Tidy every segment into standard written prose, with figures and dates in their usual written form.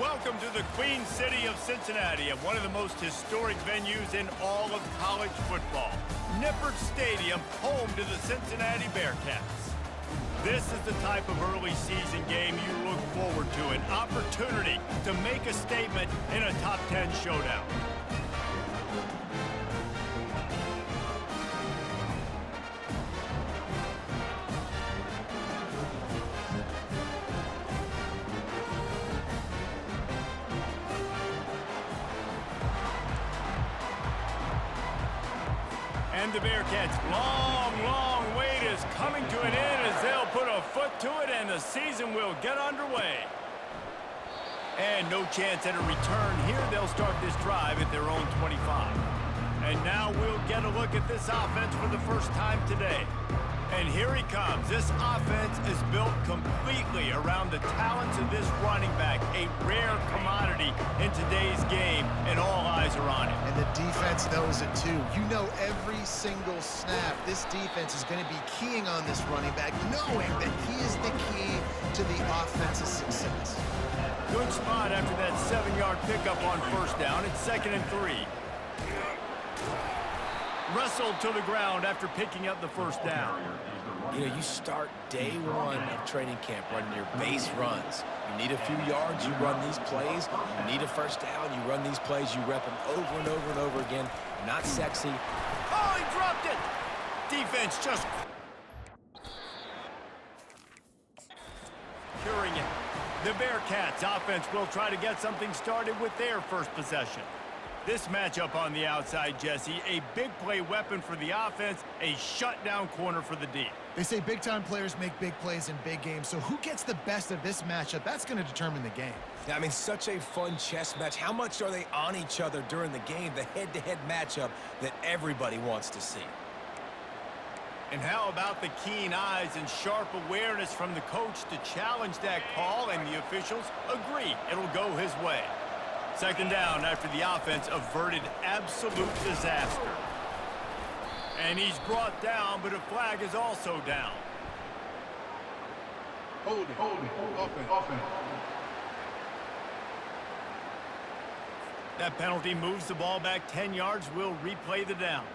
Welcome to the Queen City of Cincinnati and one of the most historic venues in all of college football. Nippert Stadium, home to the Cincinnati Bearcats. This is the type of early season game you look forward to, an opportunity to make a statement in a top 10 showdown. And the Bearcats' long wait is coming to an end as they'll put a foot to it and the season will get underway. And no chance at a return here. They'll start this drive at their own 25. And now we'll get a look at this offense for the first time today. And here he comes. This offense is built completely around the talents of this running back, a rare commodity in today's game, and all eyes are on him. And the defense knows it too. You know every single snap, this defense is going to be keying on this running back, knowing that he is the key to the offense's success. Good spot after that 7-yard pickup on first down. It's 2nd and 3. Wrestled to the ground after picking up the first down. You know, you start day one of training camp running your base runs. You need a few yards, you run these plays. You need a first down, you run these plays. You rep them over and over and over again. Not sexy. Oh, he dropped it! Defense just curing it. The Bearcats offense will try to get something started with their first possession. This matchup on the outside, Jesse, a big play weapon for the offense, a shutdown corner for the D. They say big-time players make big plays in big games, so who gets the best of this matchup? That's going to determine the game. Yeah, I mean, such a fun chess match. How much are they on each other during the game? The head-to-head matchup that everybody wants to see. And how about the keen eyes and sharp awareness from the coach to challenge that call, and the officials agree it'll go his way. 2nd down after the offense averted absolute disaster. And he's brought down, but a flag is also down. Hold it, offense. That penalty moves the ball back 10 yards. We'll replay the down.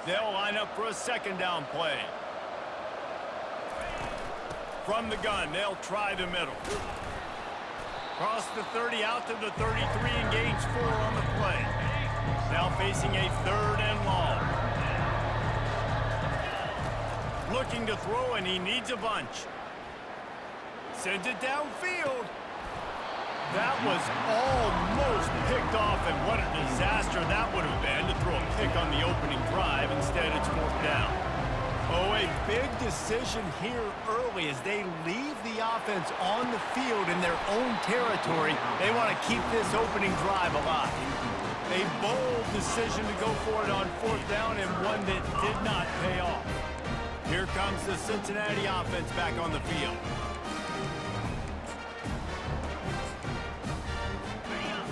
They'll line up for a 2nd down play. From the gun, they'll try the middle. Cross the 30 out to the 33 and gains 4 on the play. Now facing a 3rd and long. Looking to throw, and he needs a bunch. Sends it downfield. That was almost picked off, and what a disaster that would have been to throw a pick on the opening drive. Instead, it's 4th down. Oh, a big decision here early as they leave the offense on the field in their own territory. They want to keep this opening drive alive. A bold decision to go for it on 4th down, and one that did not pay off. Here comes the Cincinnati offense back on the field.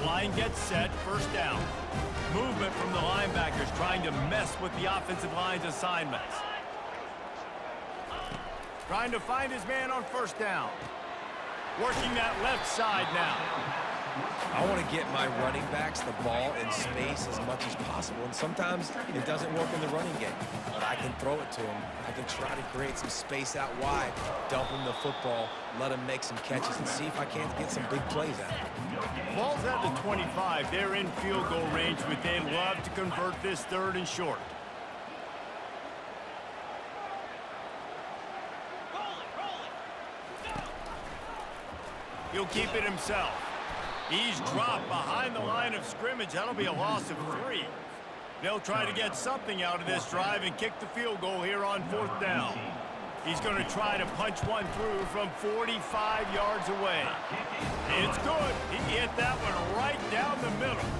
Line gets set, 1st down. Movement from the linebackers trying to mess with the offensive line's assignments. Trying to find his man on 1st down. Working that left side now. I want to get my running backs the ball in space as much as possible, and sometimes it doesn't work in the running game, but I can throw it to them. I can try to create some space out wide, dump them the football, let them make some catches, and see if I can't get some big plays out of it. Ball's at the 25. They're in field goal range, but they'd love to convert this 3rd and short. He'll keep it himself. He's dropped behind the line of scrimmage. That'll be a loss of 3. They'll try to get something out of this drive and kick the field goal here on 4th down. He's going to try to punch one through from 45 yards away. It's good. He hit that one right down the middle.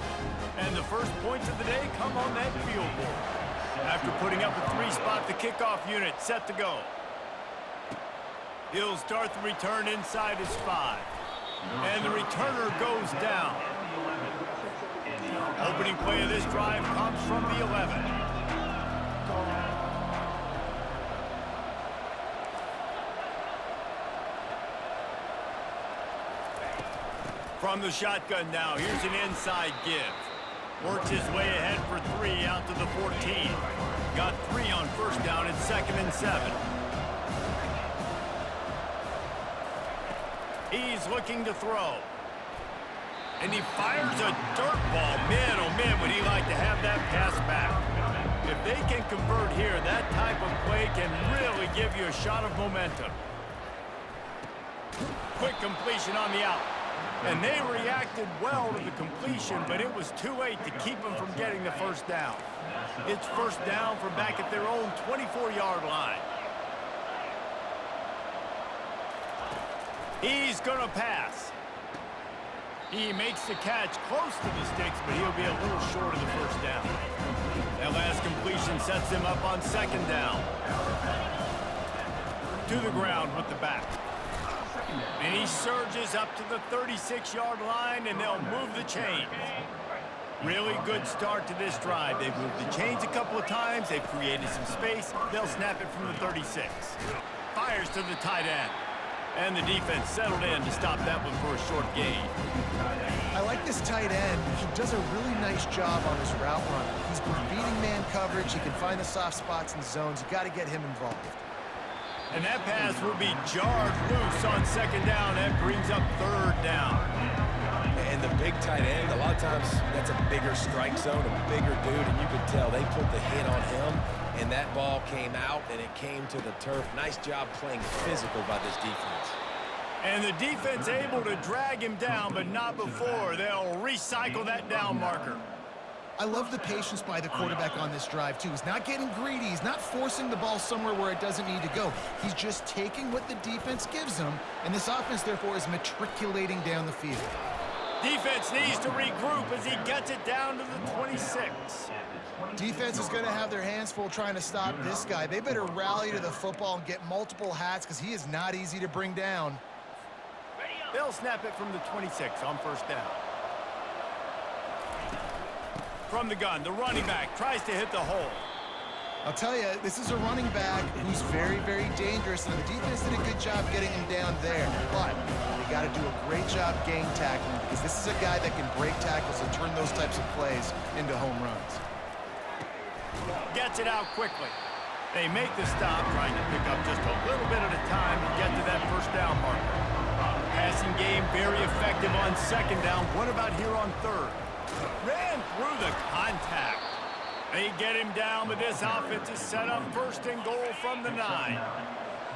And the first points of the day come on that field goal. After putting up a 3-spot, the kickoff unit set to go. He'll start the return inside his 5. And the returner goes down. Opening play of this drive comes from the 11. From the shotgun now, here's an inside give. Works his way ahead for 3 out to the 14. Got 3 on first down at 2nd and 7. He's looking to throw. And he fires a dirt ball. Man, oh man, would he like to have that pass back. If they can convert here, that type of play can really give you a shot of momentum. Quick completion on the out. And they reacted well to the completion, but it was too late to keep them from getting the first down. It's first down from back at their own 24-yard line. He's going to pass. He makes the catch close to the sticks, but he'll be a little short of the first down. That last completion sets him up on 2nd down. To the ground with the back. And he surges up to the 36-yard line, and they'll move the chains. Really good start to this drive. They've moved the chains a couple of times. They've created some space. They'll snap it from the 36. Fires to the tight end. And the defense settled in to stop that one for a short gain. I like this tight end. He does a really nice job on his route running. He's been beating man coverage. He can find the soft spots and zones. You got to get him involved. And that pass will be jarred loose on 2nd down. That brings up 3rd down. And the big tight end, a lot of times that's a bigger strike zone, a bigger dude, and you could tell they put the hit on him, and that ball came out, and it came to the turf. Nice job playing physical by this defense. And the defense able to drag him down, but not before. They'll recycle that down marker. I love the patience by the quarterback on this drive, too. He's not getting greedy. He's not forcing the ball somewhere where it doesn't need to go. He's just taking what the defense gives him, and this offense, therefore, is matriculating down the field. Defense needs to regroup as he gets it down to the 26. Defense is going to have their hands full trying to stop this guy. They better rally to the football and get multiple hats because he is not easy to bring down. They'll snap it from the 26 on first down. From the gun, the running back tries to hit the hole. I'll tell you, this is a running back who's very, very dangerous, and the defense did a good job getting him down there. But they got to do a great job gang tackling because this is a guy that can break tackles and turn those types of plays into home runs. Gets it out quickly. They make the stop, trying to pick up just a little bit at a time to get to that first down marker. Passing game very effective on 2nd down. What about here on 3rd? Ran through the contact. They get him down, but this offense is set up 1st and goal from the 9.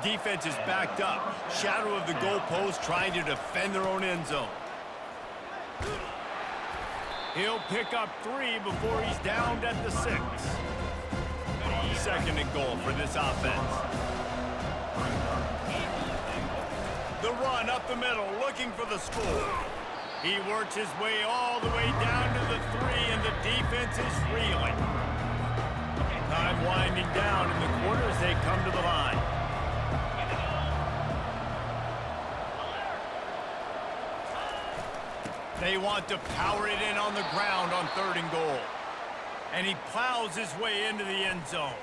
Defense is backed up. Shadow of the goalpost trying to defend their own end zone. He'll pick up 3 before he's downed at the 6. 2nd and goal for this offense. The run up the middle, looking for the score. He works his way all the way down to the 3, and the defense is reeling. Time winding down in the quarter as they come to the line. They want to power it in on the ground on 3rd and goal. And he plows his way into the end zone.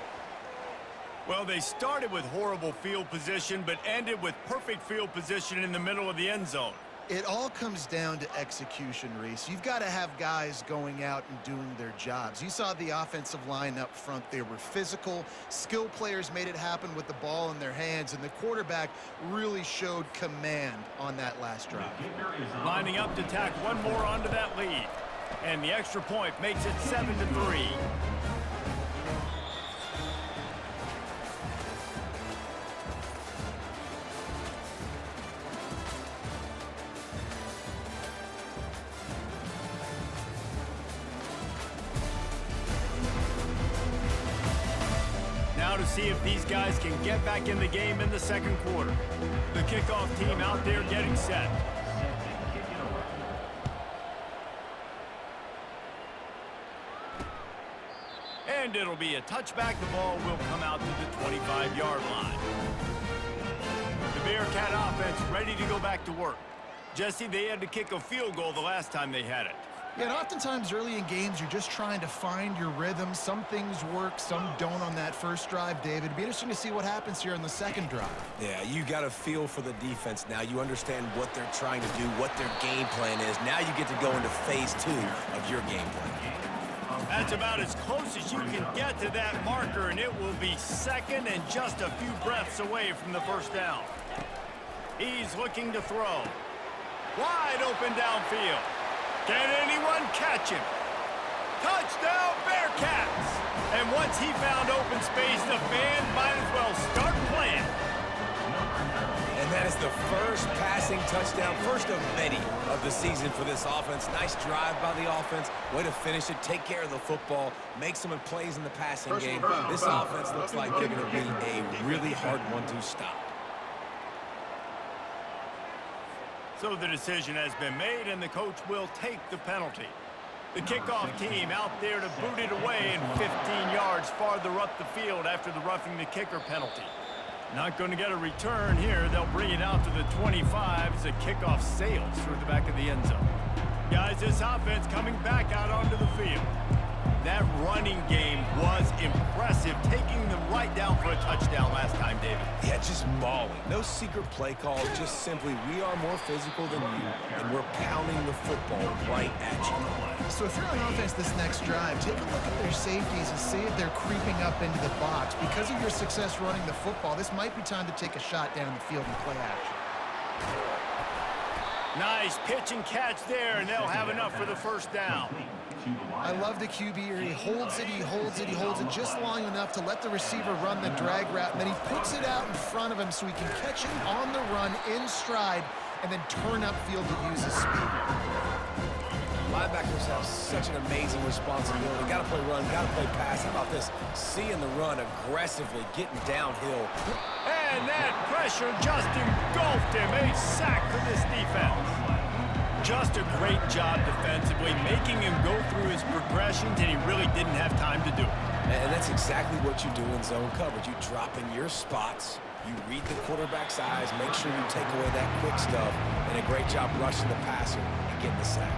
Well, they started with horrible field position, but ended with perfect field position in the middle of the end zone. It all comes down to execution, Reese. You've got to have guys going out and doing their jobs. You saw the offensive line up front. They were physical. Skill players made it happen with the ball in their hands, and the quarterback really showed command on that last drive. Lining up to tack one more onto that lead. And the extra point makes it 7-3. Now to see if these guys can get back in the game in the 2nd quarter. The kickoff team out there getting set. And it'll be a touchback. The ball will come out to the 25-yard line. The Bearcat offense ready to go back to work. Jesse, they had to kick a field goal the last time they had it. Yeah, and oftentimes early in games, you're just trying to find your rhythm. Some things work, some don't on that first drive, David. It'd be interesting to see what happens here on the second drive. Yeah, you got a feel for the defense now. You understand what they're trying to do, what their game plan is. Now you get to go into phase 2 of your game plan. That's about as close as you can get to that marker, and it will be second and just a few breaths away from the first down. He's looking to throw. Wide open downfield. Can anyone catch him? Touchdown, Bearcats! And once he found open space, the band might as well start playing. And that is the first passing touchdown, first of many of the season for this offense. Nice drive by the offense. Way to finish it, take care of the football, make some plays in the passing game. This offense looks like they're going to be a really hard one to stop. So the decision has been made, and the coach will take the penalty. The kickoff team out there to boot it away and 15 yards farther up the field after the roughing the kicker penalty. Not going to get a return here. They'll bring it out to the 25 as the kickoff sails through the back of the end zone. Guys, this offense coming back out onto the field. That running game was impressive, taking them right down for a touchdown last time, David. Yeah, just mauling. No secret play calls, just simply we are more physical than you, and we're pounding the football right at you. So if you're on offense this next drive, take a look at their safeties and see if they're creeping up into the box. Because of your success running the football, this might be time to take a shot down the field and play action. Nice pitch and catch there, and they'll have enough for the first down. I love the QB here. He holds it, he holds it, he holds it just long enough to let the receiver run the drag route, and then he puts it out in front of him so he can catch him on the run in stride and then turn upfield to use his speed. Linebackers have such an amazing responsibility. Got to play run, got to play pass. How about this? Seeing the run aggressively, getting downhill. And that pressure just engulfed him. A sack for this defense. Just a great job defensively, making him go through his progressions, and he really didn't have time to do it. And that's exactly what you do in zone coverage. You drop in your spots, you read the quarterback's eyes, make sure you take away that quick stuff, and a great job rushing the passer and getting the sack.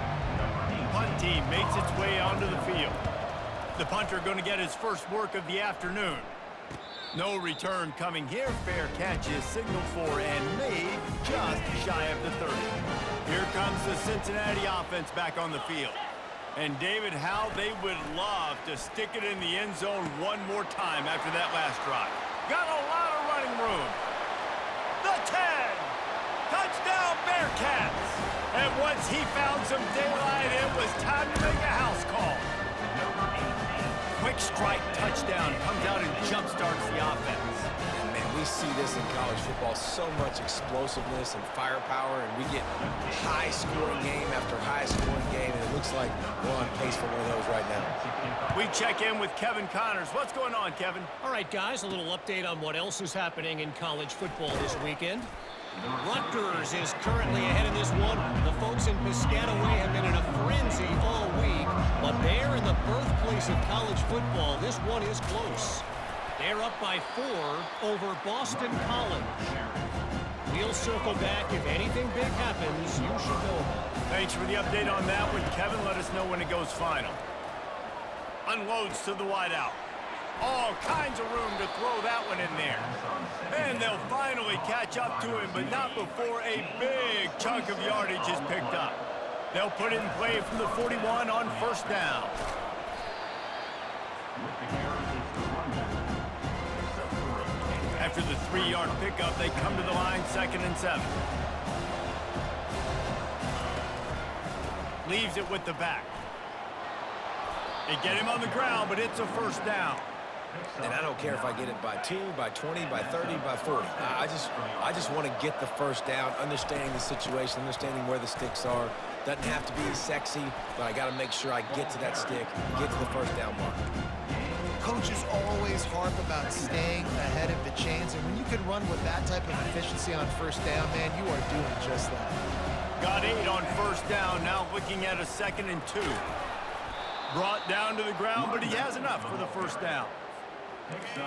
Punt team makes its way onto the field. The punter going to get his first work of the afternoon. No return coming here. Fair catch is signaled for and made just shy of the 30. Here comes the Cincinnati offense back on the field. And David, how they would love to stick it in the end zone one more time after that last drive. Got a lot of running room. The 10. Touchdown Bearcats. And once he found some daylight, it was time to make a house call. Quick strike touchdown comes out and jump-starts the offense. And man, we see this in college football, so much explosiveness and firepower, and we get high-scoring game after high-scoring game, and it looks like we're on pace for one of those right now. We check in with Kevin Connors. What's going on, Kevin? All right, guys, a little update on what else is happening in college football this weekend. Rutgers is currently ahead in this one. The folks in Piscataway have been in a frenzy all week, but they're in the birthplace of college football. This one is close. They're up by 4 over Boston College. We'll circle back. If anything big happens, you should know about it. Thanks for the update on that one, Kevin. Let us know when it goes final. Unloads to the wideout. All kinds of room to throw that one in there. And they'll finally catch up to him, but not before a big chunk of yardage is picked up. They'll put it in play from the 41 on first down. After the 3-yard pickup, they come to the line, 2nd and 7. Leaves it with the back. They get him on the ground, but it's a first down. And I don't care if I get it by 2, by 20, by 30, by 40. I just want to get the first down, understanding the situation, understanding where the sticks are. Doesn't have to be sexy, but I got to make sure I get to that stick, get to the first down mark. Coaches always harp about staying ahead of the chains, and when you can run with that type of efficiency on first down, man, you are doing just that. Got 8 on first down, now looking at a 2nd and 2. Brought down to the ground, but he has enough for the first down.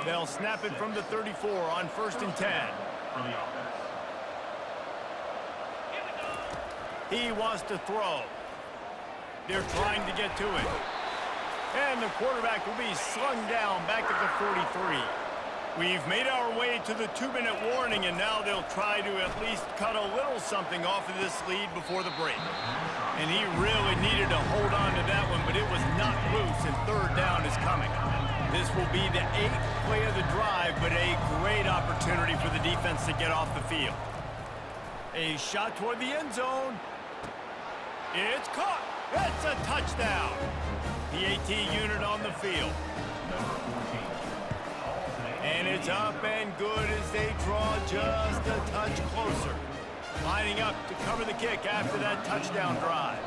They'll snap it from the 34 on 1st and 10. He wants to throw. They're trying to get to it. And the quarterback will be slung down back at the 43. We've made our way to the 2-minute warning, and now they'll try to at least cut a little something off of this lead before the break. And he really needed to hold on to that one, but it was not loose, and third down is coming. This will be the 8th play of the drive, but a great opportunity for the defense to get off the field. A shot toward the end zone. It's caught. It's a touchdown. The AT unit on the field. And it's up and good as they draw just a touch closer. Lining up to cover the kick after that touchdown drive.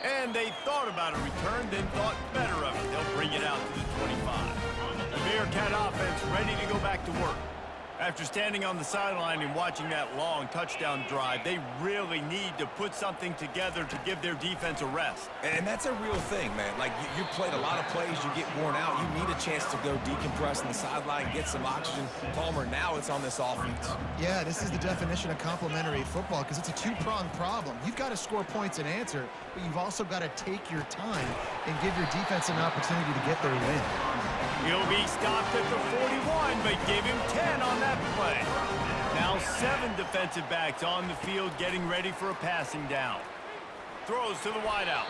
And they thought about a return, then thought better of it. They'll bring it out to the 25. The Bearcat offense ready to go back to work. After standing on the sideline and watching that long touchdown drive, they really need to put something together to give their defense a rest. And that's a real thing, man. Like, you played a lot of plays, you get worn out. You need a chance to go decompress on the sideline, get some oxygen. Palmer, now it's on this offense. Yeah, this is the definition of complementary football because it's a two-pronged problem. You've got to score points and answer, but you've also got to take your time and give your defense an opportunity to get their win. He'll be stopped at the 41, but give him 10 on that play. Now 7 defensive backs on the field getting ready for a passing down. Throws to the wideout.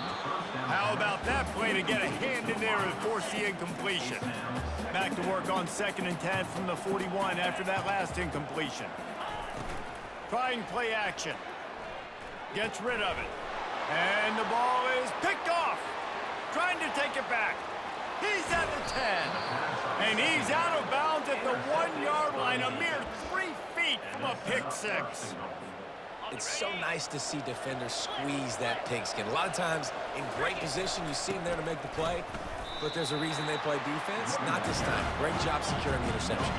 How about that play to get a hand in there and force the incompletion? Back to work on 2nd and 10 from the 41 after that last incompletion. Trying play action. Gets rid of it. And the ball is picked off. Trying to take it back. He's at the 10. And he's out of bounds at the 1-yard line, a mere 3 feet from a pick six. It's so nice to see defenders squeeze that pigskin. A lot of times, in great position, you see them there to make the play, but there's a reason they play defense. Not this time. Great job securing the interception.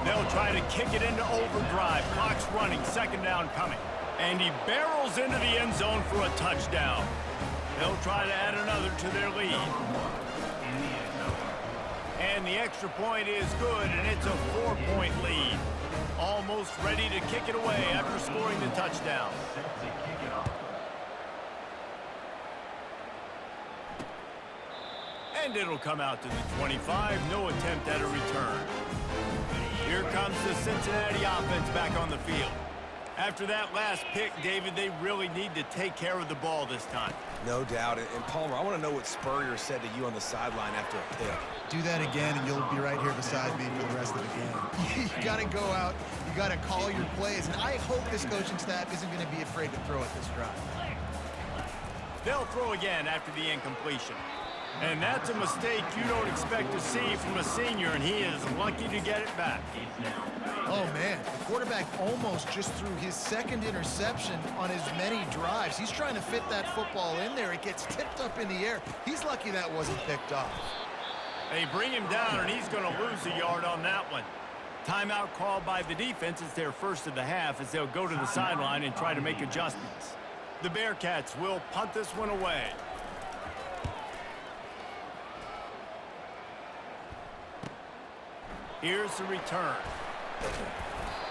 They'll try to kick it into overdrive. Clock's running, 2nd down coming. And he barrels into the end zone for a touchdown. They'll try to add another to their lead. And the extra point is good, and it's a 4-point lead. Almost ready to kick it away after scoring the touchdown. And it'll come out to the 25. No attempt at a return. Here comes the Cincinnati offense back on the field. After that last pick, David, they really need to take care of the ball this time. No doubt. And Palmer, I want to know what Spurrier said to you on the sideline after a pick. Do that again, and you'll be right here beside me for the rest of the game. You got to go out. You got to call your plays. And I hope this coaching staff isn't going to be afraid to throw at this drive. They'll throw again after the incompletion. And that's a mistake you don't expect to see from a senior, and he is lucky to get it back. Oh, man, the quarterback almost just threw his 2nd interception on as many drives. He's trying to fit that football in there. It gets tipped up in the air. He's lucky that wasn't picked off. They bring him down, and he's going to lose a yard on that one. Timeout called by the defense. It's their first of the half as they'll go to the sideline and try to make adjustments. The Bearcats will punt this one away. Here's the return.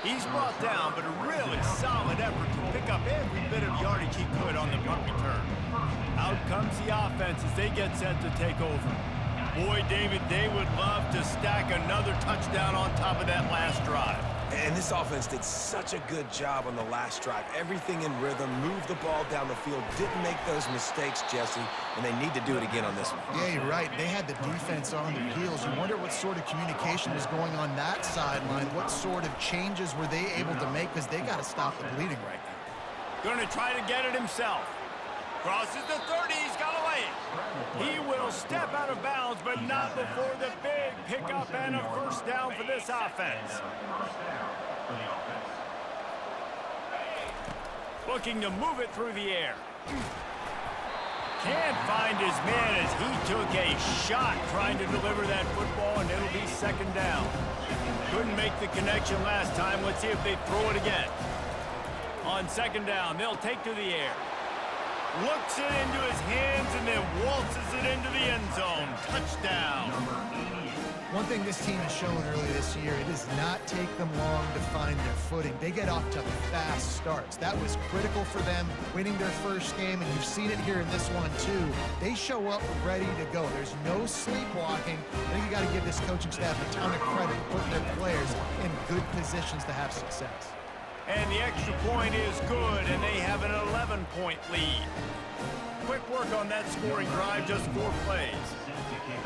He's brought down, but a really solid effort to pick up every bit of yardage he could on the punt return. Out comes the offense as they get set to take over. Boy, David, they would love to stack another touchdown on top of that last drive. And this offense did such a good job on the last drive. Everything in rhythm, moved the ball down the field, didn't make those mistakes, Jesse, and they need to do it again on this one. Yeah, you're right. They had the defense on their heels. You wonder what sort of communication was going on that sideline. What sort of changes were they able to make, because they got to stop the bleeding right now. Going to try to get it himself. Crosses the 30, he's got to lay it. He will step out of bounds, but not before the big pickup and a first down for this offense. Looking to move it through the air. Can't find his man as he took a shot trying to deliver that football, and it'll be 2nd down. Couldn't make the connection last time. Let's see if they throw it again. On 2nd down, they'll take to the air. looks it into his hands, and then waltzes it into the end zone. Touchdown. One thing this team has shown early this year, it does not take them long to find their footing. They get off to fast starts. That was critical for them winning their first game, and you've seen it here in this one too. They show up ready to go. There's no sleepwalking. I think you got to give this coaching staff a ton of credit for putting their players in good positions to have success. And the extra point is good, and they have an 11-point lead. Quick work on that scoring drive, just 4 plays.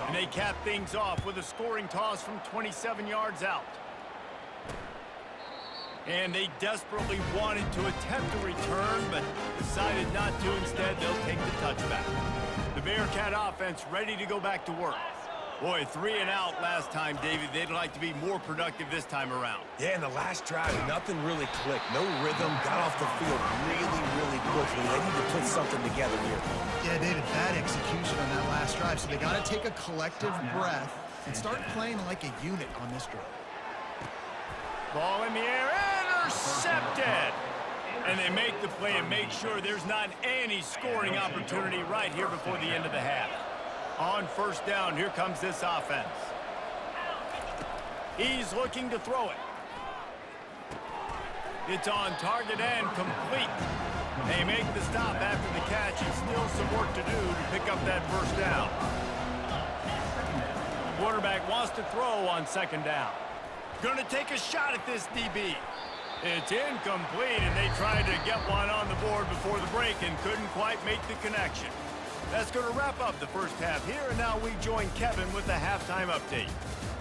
And they cap things off with a scoring toss from 27 yards out. And they desperately wanted to attempt a return, but decided not to. Instead, they'll take the touchback. The Bearcat offense ready to go back to work. Boy, 3 and out last time, David. They'd like to be more productive this time around. Yeah, in the last drive, nothing really clicked. No rhythm, got off the field really quickly. They need to put something together here. Yeah, David, bad execution on that last drive, so they got to take a collective breath and start playing like a unit on this drive. Ball in the air, intercepted! And they make the play and make sure there's not any scoring opportunity right here before the end of the half. On first down, here comes this offense. He's looking to throw it. It's on target and complete. They make the stop after the catch, and still some work to do to pick up that first down. Quarterback wants to throw on second down. Gonna take a shot at this DB. It's incomplete, and they tried to get one on the board before the break and couldn't quite make the connection. That's going to wrap up the first half here, and now we join Kevin with the halftime update.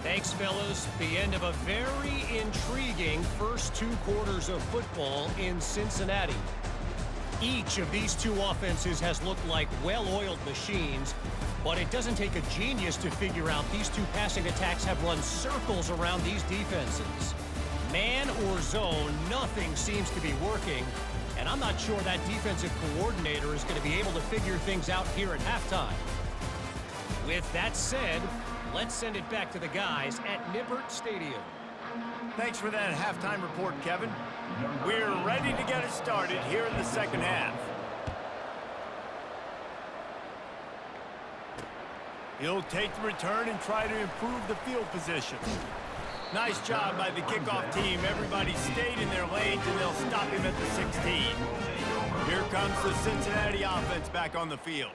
Thanks, fellas. The end of a very intriguing first 2 quarters of football in Cincinnati. Each of these 2 offenses has looked like well-oiled machines, but it doesn't take a genius to figure out these 2 passing attacks have run circles around these defenses. Man or zone, nothing seems to be working. And I'm not sure that defensive coordinator is going to be able to figure things out here at halftime. With that said, let's send it back to the guys at Nippert Stadium. Thanks for that halftime report, Kevin. We're ready to get it started here in the second half. He'll take the return and try to improve the field position. Nice job by the kickoff team. Everybody stayed in their lanes, and they'll stop him at the 16. Here comes the Cincinnati offense back on the field.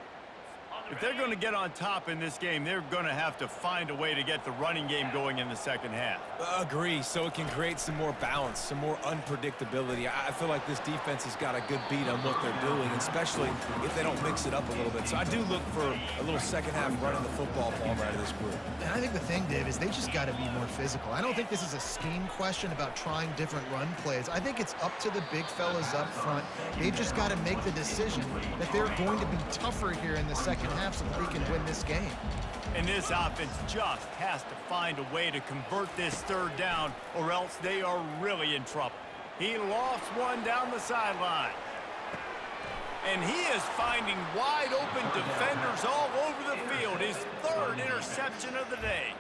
If they're going to get on top in this game, they're going to have to find a way to get the running game going in the second half. Agree, so it can create some more balance, some more unpredictability. I feel like this defense has got a good beat on what they're doing, especially if they don't mix it up a little bit. So I do look for a little second half running the football ball out of this group. And I think the thing, Dave, is they just got to be more physical. I don't think this is a scheme question about trying different run plays. I think it's up to the big fellas up front. They've just got to make the decision that they're going to be tougher here in the second half so that they can win this game. And this offense just has to find a way to convert this third down, or else they are really in trouble. He lofts one down the sideline. And he is finding wide open defenders all over the field. His 3rd interception of the day.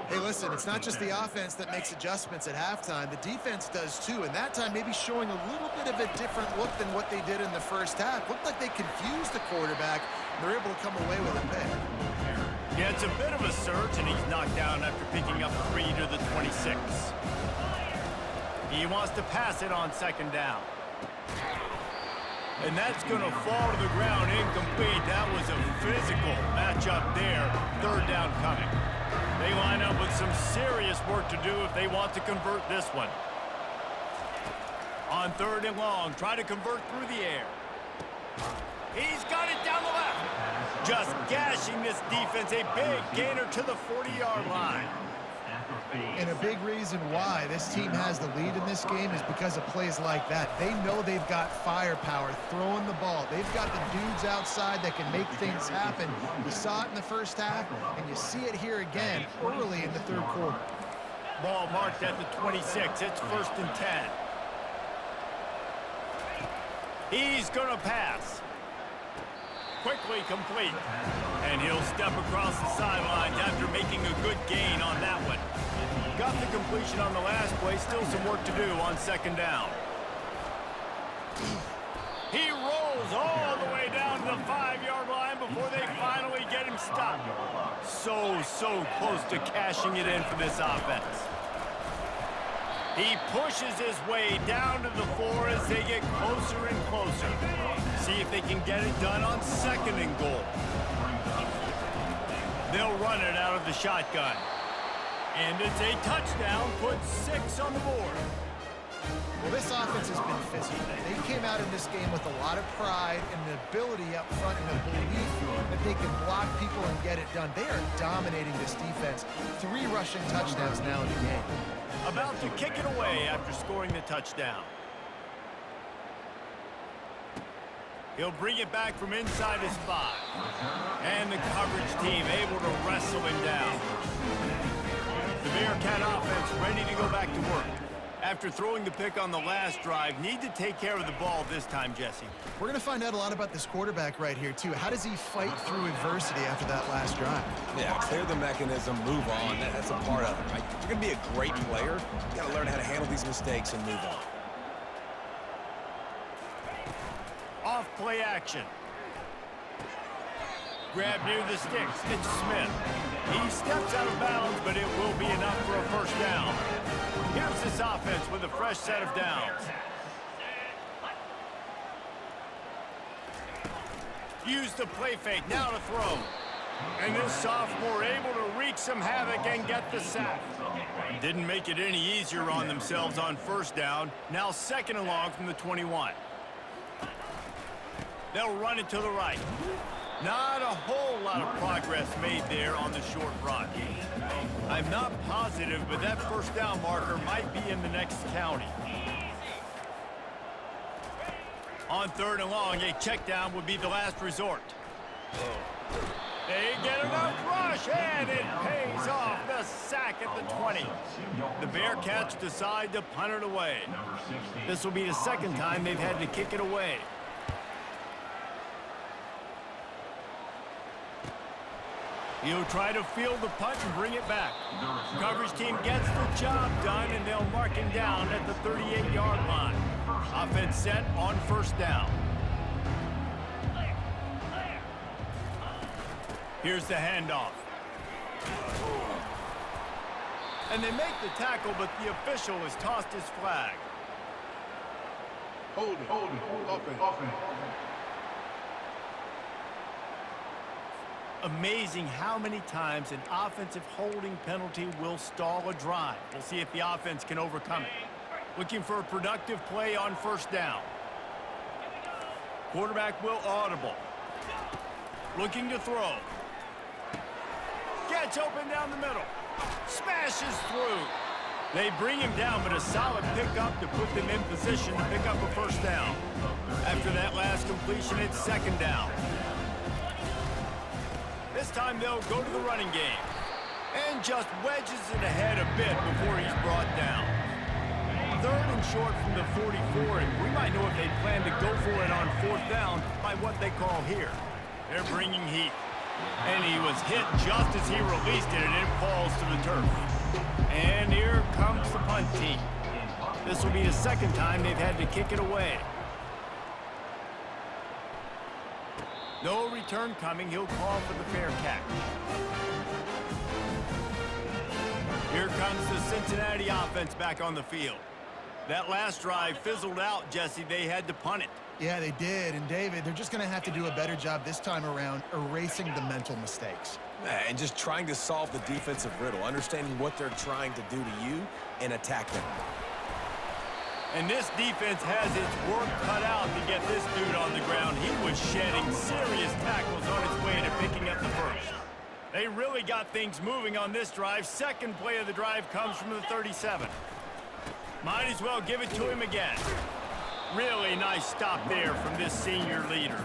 Hey, listen, it's not just the offense that makes adjustments at halftime. The defense does too, and that time maybe showing a little bit of a different look than what they did in the first half. Looked like they confused the quarterback, and they're able to come away with a pick. Yeah, it's a bit of a surge, and he's knocked down after picking up 3 to the 26. He wants to pass it on second down. And that's going to fall to the ground incomplete. That was a physical matchup there. Third down coming. They line up with some serious work to do if they want to convert this one. On 3rd and long, try to convert through the air. He's got it down the left. Just gashing this defense. A big gainer to the 40-yard line. And a big reason why this team has the lead in this game is because of plays like that. They know they've got firepower throwing the ball. They've got the dudes outside that can make things happen. You saw it in the first half, and you see it here again early in the 3rd quarter. Ball marked at the 26. It's 1st and 10. He's going to pass. Quickly complete. And he'll step across the sidelines after making a good gain on that one. Got the completion on the last play. Still some work to do on second down. He rolls all the way down stop. So close to cashing it in for this offense. He pushes his way down to the 4 as they get closer and closer. See if they can get it done on 2nd and goal. They'll run it out of the shotgun. And it's a touchdown, puts 6 on the board. Well, this offense has been physical. They came out in this game with a lot of pride and the ability up front and the belief that they can block people and get it done. They are dominating this defense. 3 rushing touchdowns now in the game. About to kick it away after scoring the touchdown. He'll bring it back from inside his 5. And the coverage team able to wrestle him down. The Bearcat offense ready to go back to work. After throwing the pick on the last drive, need to take care of the ball this time, Jesse. We're going to find out a lot about this quarterback right here, too. How does he fight through adversity after that last drive? Yeah, clear the mechanism, move on. That's a part of it, right? If you're going to be a great player, you got to learn how to handle these mistakes and move on. Off play action. Grab near the sticks. It's Smith. He steps out of bounds, but it will be enough for a first down. Here's this offense with a fresh set of downs. Use the play fake, now to throw. And this sophomore able to wreak some havoc and get the sack. Didn't make it any easier on themselves on first down. Now 2nd and long from the 21. They'll run it to the right. Not a whole lot of progress made there on the short run. I'm not positive, but that first down marker might be in the next county. On 3rd and long, a check down would be the last resort. They get enough rush, and it pays off. The sack at the 20. The Bearcats decide to punt it away. This will be the 2nd time they've had to kick it away. He'll try to field the punt and bring it back. Coverage team gets the job done, and they'll mark him down at the 38-yard line. Offense set on first down. Here's the handoff. And they make the tackle, but the official has tossed his flag. Hold it. Offense. Amazing how many times an offensive holding penalty will stall a drive. We'll see if the offense can overcome it. Looking for a productive play on first down. Quarterback will audible. Looking to throw. Gets open down the middle. Smashes through. They bring him down, but a solid pickup to put them in position to pick up a first down. After that last completion, it's 2nd down. This time they'll go to the running game. And just wedges it ahead a bit before he's brought down. 3rd and short from the 44, and we might know if they plan to go for it on 4th down by what they call here. They're bringing heat. And he was hit just as he released it, and it falls to the turf. And here comes the punt team. This will be the 2nd time they've had to kick it away. No return coming. He'll call for the fair catch. Here comes the Cincinnati offense back on the field. That last drive fizzled out, Jesse. They had to punt it. Yeah, they did. And, David, they're just going to have to do a better job this time around erasing the mental mistakes. And just trying to solve the defensive riddle, understanding what they're trying to do to you and attack them. And this defense has its work cut out to get this dude on the ground. He was shedding serious tackles on his way to picking up the first. They really got things moving on this drive. 2nd play of the drive comes from the 37. Might as well give it to him again. Really nice stop there from this senior leader.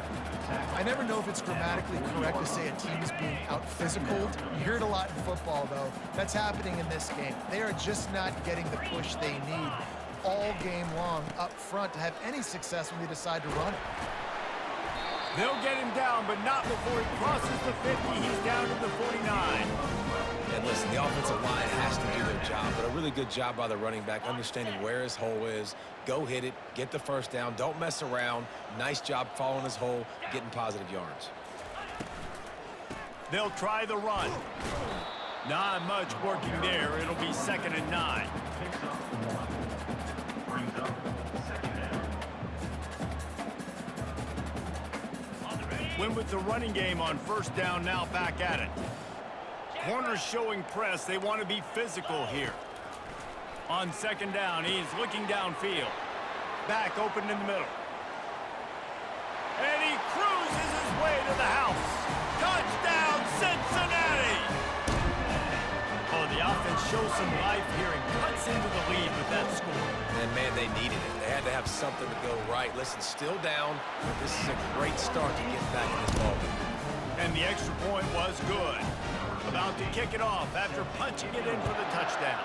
I never know if it's grammatically correct to say a team is being out-physicaled. You hear it a lot in football, though. That's happening in this game. They are just not getting the push they need all game long up front to have any success when they decide to run it. They'll get him down, but not before he crosses the 50. He's down to the 49. And listen, the offensive line has to do their job, but a really good job by the running back, understanding where his hole is. Go hit it, get the first down, don't mess around. Nice job following his hole, getting positive yards. They'll try the run. Not much working there. It'll be 2nd and 9. Win with the running game on 1st down, now back at it. Corners showing press. They want to be physical here. On 2nd down, he's looking downfield. Back open in the middle. And he cruises his way to the house. Touchdown, Cincinnati! Oh, the offense shows some life here and cuts into the lead with that score. And, man, they needed it. They had to have something to go right. Listen, still down, but this is a great start to get back in this ballgame. And the extra point was good. About to kick it off after punching it in for the touchdown.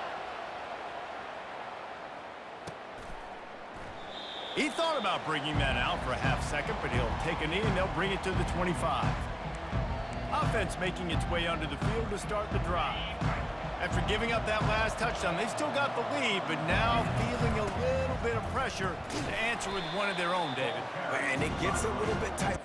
He thought about bringing that out for a half second, but he'll take a knee and they'll bring it to the 25. Offense making its way onto the field to start the drive. After giving up that last touchdown, they still got the lead, but now feeling a little bit of pressure to answer with one of their own, David. And it gets a little bit tight.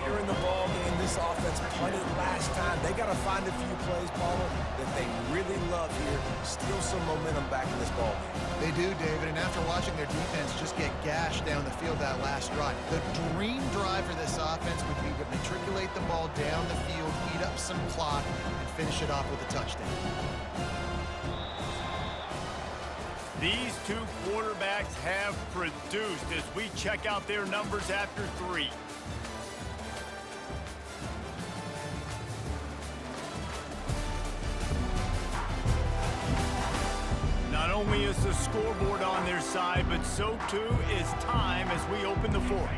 Later in the ball game, this offense punted last time. They got to find a few plays, Paulo, that they really love here. Steal some momentum back in this ball game. They do, David, and after watching their defense just get gashed down the field that last drive, the dream drive for this offense would be to matriculate the ball down the field, eat up some clock, and finish it off with a touchdown. These two quarterbacks have produced as we check out their numbers after 3. Not only is the scoreboard on their side, but so too is time as we open the 4th.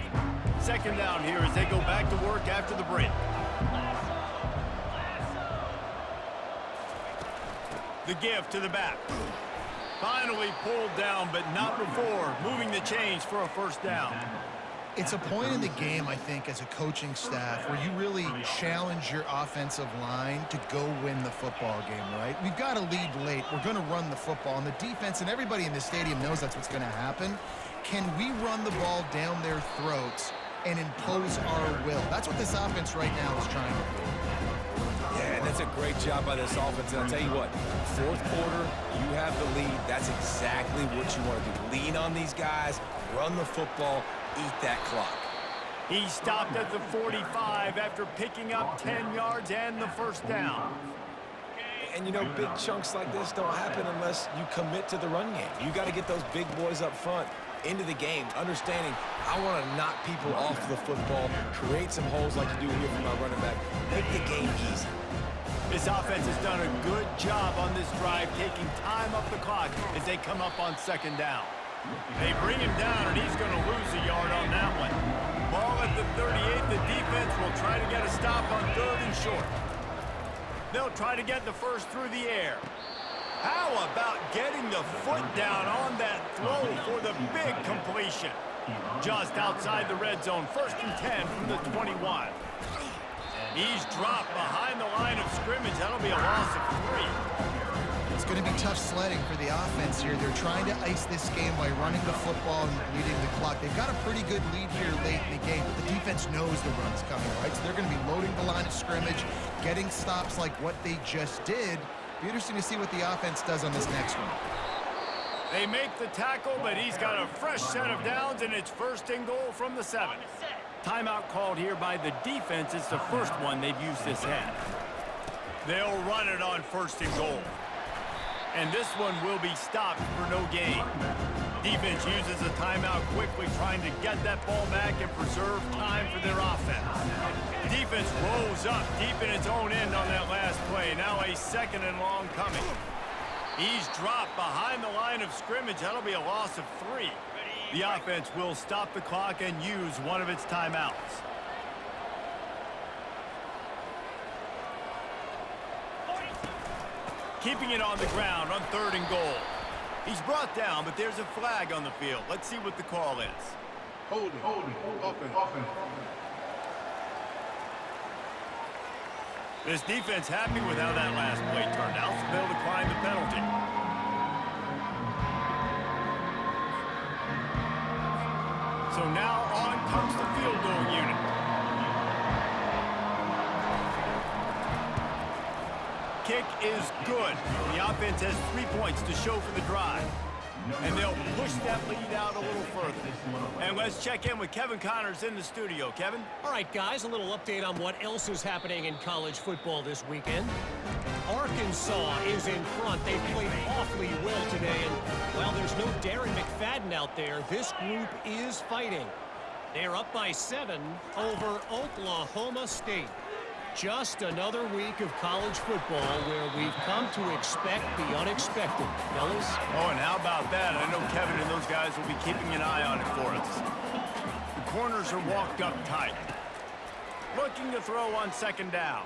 2nd down here as they go back to work after the break. The give to the back. Finally pulled down, but not before moving the chains for a 1st down. It's a point in the game, I think, as a coaching staff where you really challenge your offensive line to go win the football game, right? We've got to lead late. We're going to run the football. And the defense and everybody in the stadium knows that's what's going to happen. Can we run the ball down their throats and impose our will? That's what this offense right now is trying to do. Yeah, and that's a great job by this offense. And I'll tell you what, 4th quarter, you have the lead. That's exactly what you want to do. Lean on these guys, run the football, eat that clock. He stopped at the 45 after picking up 10 yards and the 1st down. And, you know, big chunks like this don't happen unless you commit to the run game. You got to get those big boys up front into the game, understanding I want to knock people off the football, create some holes like you do here for my running back, make the game easy. This offense has done a good job on this drive, taking time off the clock as they come up on 2nd down. They bring him down, and he's going to lose a yard on that one. Ball at the 38. The defense will try to get a stop on 3rd and short. They'll try to get the 1st through the air. How about getting the foot down on that throw for the big completion? Just outside the red zone, 1st and 10 from the 21. He's dropped behind the line of scrimmage. That'll be a loss of 3. It's going to be tough sledding for the offense here. They're trying to ice this game by running the football and leading the clock. They've got a pretty good lead here late in the game, but the defense knows the run's coming, right? So they're going to be loading the line of scrimmage, getting stops like what they just did. Be interesting to see what the offense does on this next one. They make the tackle, but he's got a fresh set of downs, and it's 1st and goal from the 7. Timeout called here by the defense. It's the 1st one they've used this half. They'll run it on 1st and goal. And this one will be stopped for no gain. Defense uses a timeout quickly, trying to get that ball back and preserve time for their offense. Defense rolls up deep in its own end on that last play. Now a 2nd and long coming. He's dropped behind the line of scrimmage. That'll be a loss of 3. The offense will stop the clock and use one of its timeouts. Keeping it on the ground on 3rd and goal. He's brought down, but there's a flag on the field. Let's see what the call is. Holding. Offense. This defense happy with how that last play turned out, so they'll decline the penalty. So now on comes the field goal unit. Kick is good. The offense has 3 points to show for the drive. And they'll push that lead out a little further. And let's check in with Kevin Connors in the studio. Kevin? All right, guys, a little update on what else is happening in college football this weekend. Arkansas is in front. They've played awfully well today. And while there's no Darren McFadden out there, this group is fighting. They're up by 7 over Oklahoma State. Just another week of college football where we've come to expect the unexpected, fellas. Oh, and how about that? I know Kevin and those guys will be keeping an eye on it for us. The corners are walked up tight. Looking to throw on second down.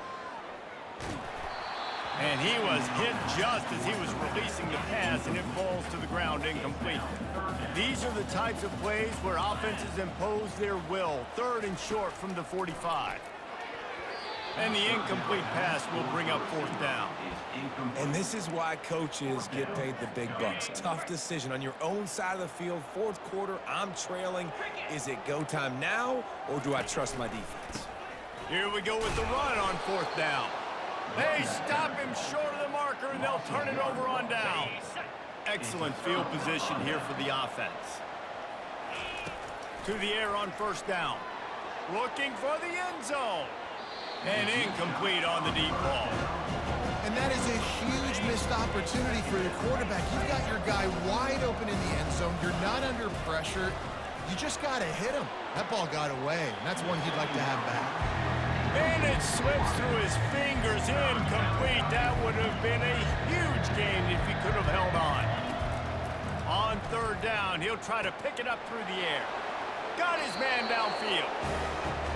And he was hit just as he was releasing the pass, and it falls to the ground incomplete. These are the types of plays where offenses impose their will. 3rd and short from the 45. And the incomplete pass will bring up 4th down. And this is why coaches get paid the big bucks. Tough decision on your own side of the field. 4th quarter, I'm trailing. Is it go time now, or do I trust my defense? Here we go with the run on 4th down. They stop him short of the marker, and they'll turn it over on down. Excellent field position here for the offense. To the air on 1st down. Looking for the end zone. And incomplete on the deep ball. And that is a huge missed opportunity for your quarterback. You've got your guy wide open in the end zone. You're not under pressure. You just got to hit him. That ball got away, and that's one he'd like to have back. And it slips through his fingers, incomplete. That would have been a huge gain if he could have held on. On 3rd down, he'll try to pick it up through the air. Got his man downfield.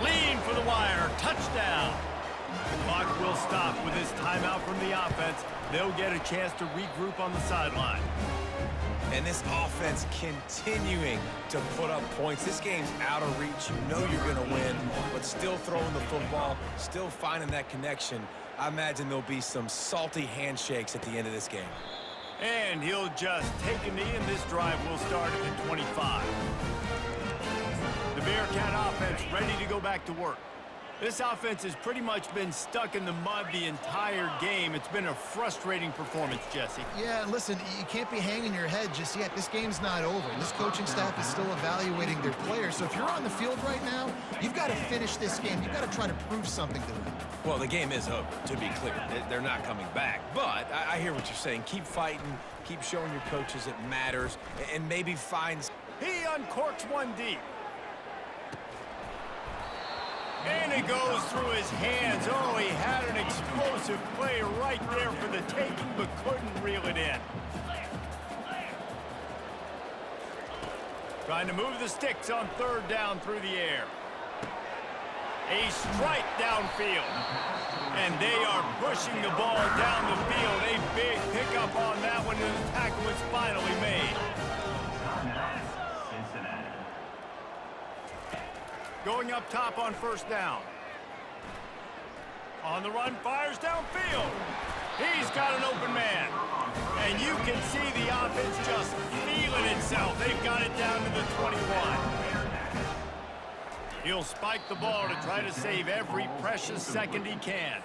Lean for the wire. Touchdown. The clock will stop with this timeout from the offense. They'll get a chance to regroup on the sideline. And this offense continuing to put up points. This game's out of reach. You know you're going to win, but still throwing the football, still finding that connection. I imagine there'll be some salty handshakes at the end of this game. And he'll just take a knee, and this drive will start at the 25. The Bearcat offense ready to go back to work. This offense has pretty much been stuck in the mud the entire game. It's been a frustrating performance, Jesse. Yeah, and listen, you can't be hanging your head just yet. This game's not over. This coaching staff is still evaluating their players. So if you're on the field right now, you've got to finish this game. You've got to try to prove something to them. Well, the game is over, to be clear. They're not coming back. But I hear what you're saying. Keep fighting. Keep showing your coaches it matters. And maybe find... He uncorks one deep. And it goes through his hands. Oh, he had an explosive play right there for the taking, but couldn't reel it in. Trying to move the sticks on 3rd down through the air. A strike downfield. And they are pushing the ball down the field. A big pickup on that one, and the tackle is finally made. Going up top on 1st down. On the run, fires downfield. He's got an open man. And you can see the offense just feeling itself. They've got it down to the 21. He'll spike the ball to try to save every precious second he can.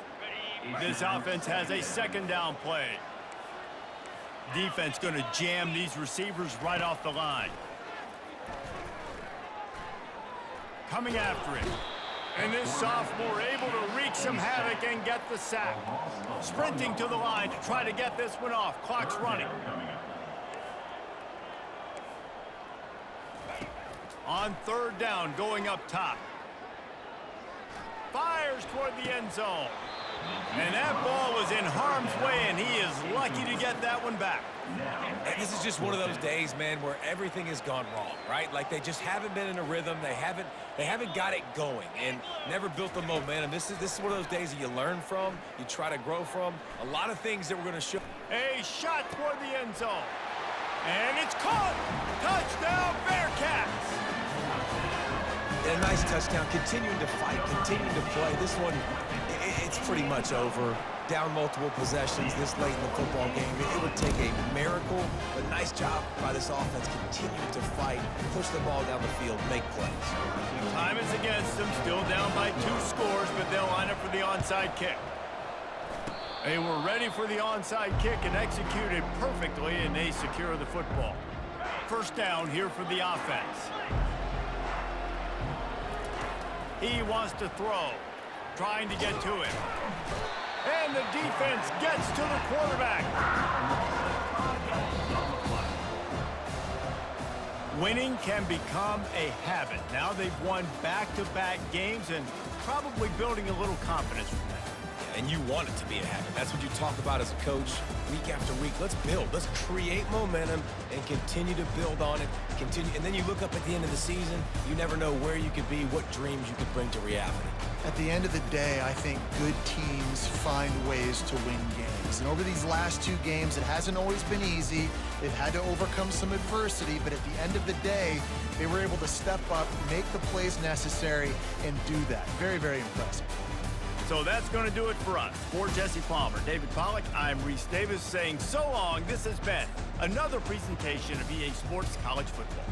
This offense has a 2nd down play. Defense going to jam these receivers right off the line. Coming after it. And this sophomore able to wreak some havoc and get the sack. Sprinting to the line to try to get this one off. Clock's running. On 3rd down, going up top. Fires toward the end zone. And that ball was in harm's way, and he is lucky to get that one back. And this is just one of those days, man, where everything has gone wrong, right? Like they just haven't been in a rhythm. They haven't got it going and never built the momentum. This is one of those days that you learn from, you try to grow from. A lot of things that we're going to show. A shot toward the end zone. And it's caught. Touchdown, Bearcats. And a nice touchdown, continuing to fight, continuing to play. This one, it's pretty much over. Down multiple possessions this late in the football game. It would take a miracle, but nice job by this offense continuing to fight, push the ball down the field, make plays. Time is against them, still down by 2 scores, but they'll line up for the onside kick. They were ready for the onside kick and executed perfectly, and they secure the football. First down here for the offense. He wants to throw, trying to get to him. And the defense gets to the quarterback. Winning can become a habit. Now they've won back-to-back games and probably building a little confidence from that. And you want it to be a habit. That's what you talk about as a coach week after week. Let's build. Let's create momentum and continue to build on it. And then you look up at the end of the season, you never know where you could be, what dreams you could bring to reality. At the end of the day, I think good teams find ways to win games. And over these last 2 games, it hasn't always been easy. They've had to overcome some adversity, but at the end of the day, they were able to step up, make the plays necessary, and do that. Very, very impressive. So that's going to do it for us. For Jesse Palmer, David Pollack, I'm Reese Davis saying so long. This has been another presentation of EA Sports College Football.